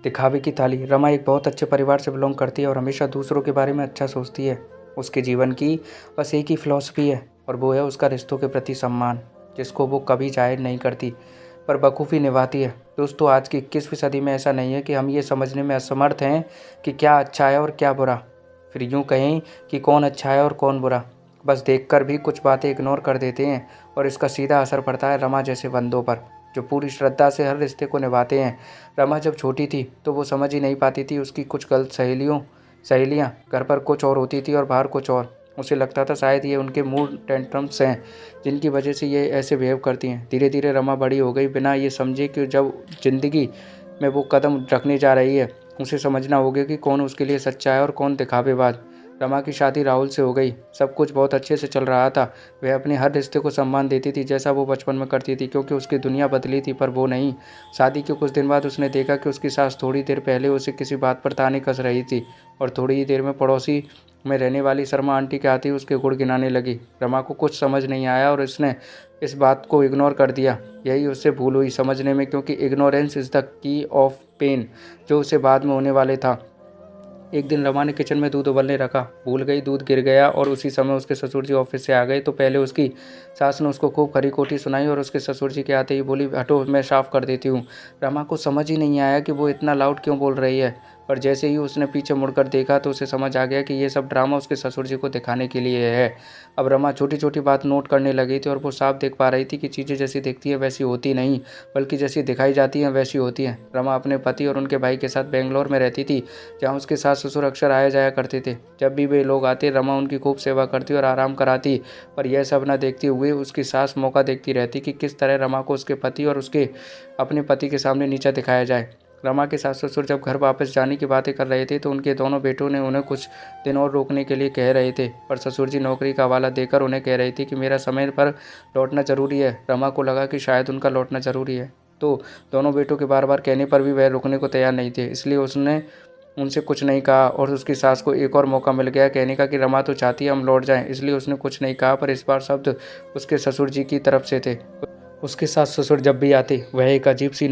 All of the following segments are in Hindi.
दिखावे की थाली। रमा एक बहुत अच्छे परिवार से बिलोंग करती है और हमेशा दूसरों के बारे में अच्छा सोचती है। उसके जीवन की बस एक ही फिलॉसफी है और वो है उसका रिश्तों के प्रति सम्मान, जिसको वो कभी जाहिर नहीं करती पर बखूबी निभाती है। दोस्तों, आज की 21वीं सदी में ऐसा नहीं है कि हम ये समझने में असमर्थ हैं कि क्या अच्छा है और क्या बुरा, फिर यूँ कहें कि कौन अच्छा है और कौन बुरा। बस देखकर भी कुछ बातें इग्नोर कर देते हैं और इसका सीधा असर पड़ता है रमा जैसे बंदों पर, जो पूरी श्रद्धा से हर रिश्ते को निभाते हैं। रमा जब छोटी थी तो वो समझ ही नहीं पाती थी उसकी कुछ गलत सहेलियाँ घर पर कुछ और होती थी और बाहर कुछ और। उसे लगता था शायद ये उनके मूड टेंट्रम्स हैं जिनकी वजह से ये ऐसे बिहेव करती हैं। धीरे धीरे रमा बड़ी हो गई, बिना ये समझे कि जब ज़िंदगी में वो कदम रखने जा रही है उसे समझना होगा कि कौन उसके लिए सच्चा है और कौन दिखावेबाज। रमा की शादी राहुल से हो गई। सब कुछ बहुत अच्छे से चल रहा था। वह अपने हर रिश्ते को सम्मान देती थी जैसा वो बचपन में करती थी, क्योंकि उसकी दुनिया बदली थी पर वो नहीं। शादी के कुछ दिन बाद उसने देखा कि उसकी सास थोड़ी देर पहले उसे किसी बात पर ताने कस रही थी और थोड़ी ही देर में पड़ोसी में रहने वाली शर्मा आंटी के आते ही उसके गुण गिनाने लगी। रमा को कुछ समझ नहीं आया और उसने इस बात को इग्नोर कर दिया। यही उससे भूल हुई समझने में, क्योंकि ignorance is the key of pain, जो उसे बाद में होने वाले था। एक दिन रमा ने किचन में दूध उबलने रखा, भूल गई, दूध गिर गया और उसी समय उसके ससुर जी ऑफिस से आ गए। तो पहले उसकी सास ने उसको खूब खरी खोटी सुनाई और उसके ससुर जी के आते ही बोली, हटो, मैं साफ़ कर देती हूँ। रमा को समझ ही नहीं आया कि वो इतना लाउड क्यों बोल रही है, पर जैसे ही उसने पीछे मुड़कर देखा तो उसे समझ आ गया कि ये सब ड्रामा उसके ससुर जी को दिखाने के लिए है। अब रमा छोटी छोटी बात नोट करने लगी थी और वो साफ देख पा रही थी कि चीज़ें जैसी दिखती है वैसी होती नहीं, बल्कि जैसी दिखाई जाती हैं वैसी होती हैं। रमा अपने पति और उनके भाई के साथ बेंगलोर में रहती थी, जहाँ उसके सास ससुर अक्सर आया जाया करते थे। जब भी वे लोग आते रमा उनकी खूब सेवा करती और आराम कराती, पर यह सब न देखते हुए उसकी सास मौका देखती रहती कि किस तरह रमा को उसके पति और उसके अपने पति के सामने नीचा दिखाया जाए। रमा के सास ससुर जब घर वापस जाने की बातें कर रहे थे तो उनके दोनों बेटों ने उन्हें कुछ दिन और रोकने के लिए कह रहे थे, पर ससुर जी नौकरी का हवाला देकर उन्हें कह रहे थे कि मेरा समय पर लौटना ज़रूरी है। रमा को लगा कि शायद उनका लौटना ज़रूरी है, तो दोनों बेटों के बार बार कहने पर भी वह रुकने को तैयार नहीं थे, इसलिए उसने उनसे कुछ नहीं कहा। और उसकी सास को एक और मौका मिल गया कहने का कि रमा तो चाहती है हम लौट जाएं, इसलिए उसने कुछ नहीं कहा, पर इस बार शब्द उसके ससुर जी की तरफ से थे। उसके सास ससुर जब भी आते वह एक अजीब सी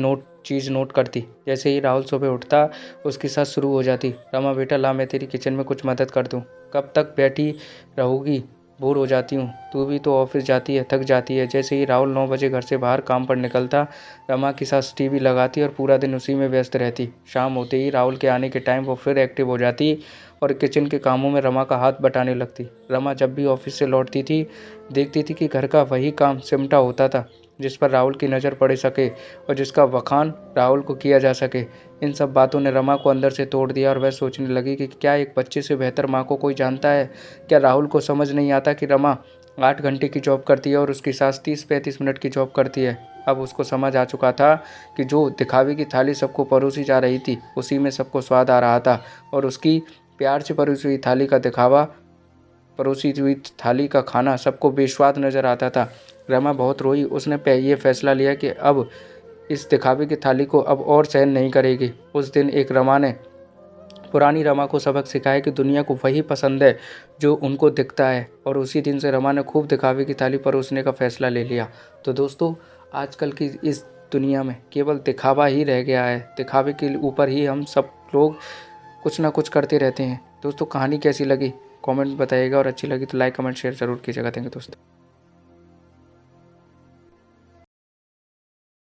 चीज़ नोट करती। जैसे ही राहुल सुबह उठता उसकी सास शुरू हो जाती, रमा बेटा ला मैं तेरी किचन में कुछ मदद कर दूं। कब तक बैठी रहोगी, बोर हो जाती हूँ, तू भी तो ऑफिस जाती है, थक जाती है। जैसे ही राहुल 9 बजे घर से बाहर काम पर निकलता रमा की सास टीवी लगाती और पूरा दिन उसी में व्यस्त रहती। शाम होते ही राहुल के आने के टाइम वो फिर एक्टिव हो जाती और किचन के कामों में रमा का हाथ बटाने लगती। रमा जब भी ऑफिस से लौटती थी देखती थी कि घर का वही काम सिमटा होता था जिस पर राहुल की नज़र पड़ सके और जिसका बखान राहुल को किया जा सके। इन सब बातों ने रमा को अंदर से तोड़ दिया और वह सोचने लगी कि क्या एक बच्चे से बेहतर माँ को कोई जानता है। क्या राहुल को समझ नहीं आता कि रमा 8 घंटे की जॉब करती है और उसकी सास 30-35 मिनट की जॉब करती है। अब उसको समझ आ चुका था कि जो दिखावे की थाली सबको परोसी जा रही थी उसी में सबको स्वाद आ रहा था, और उसकी प्यार से परोसी हुई थाली का दिखावा, परोसी हुई थाली का खाना सबको बेस्वाद नज़र आता था। रमा बहुत रोई। उसने ये फैसला लिया कि अब इस दिखावे की थाली को अब और सहन नहीं करेगी। उस दिन एक रमा ने पुरानी रमा को सबक सिखाया कि दुनिया को वही पसंद है जो उनको दिखता है, और उसी दिन से रमा ने खूब दिखावे की थाली परोसने का फैसला ले लिया। तो दोस्तों, आजकल की इस दुनिया में केवल दिखावा ही रह गया है। दिखावे के ऊपर ही हम सब लोग कुछ ना कुछ करते रहते हैं। दोस्तों, कहानी कैसी लगी कमेंट में बताइएगा और अच्छी लगी तो लाइक कमेंट शेयर ज़रूर कीजिएगा। थैंक यू दोस्तों।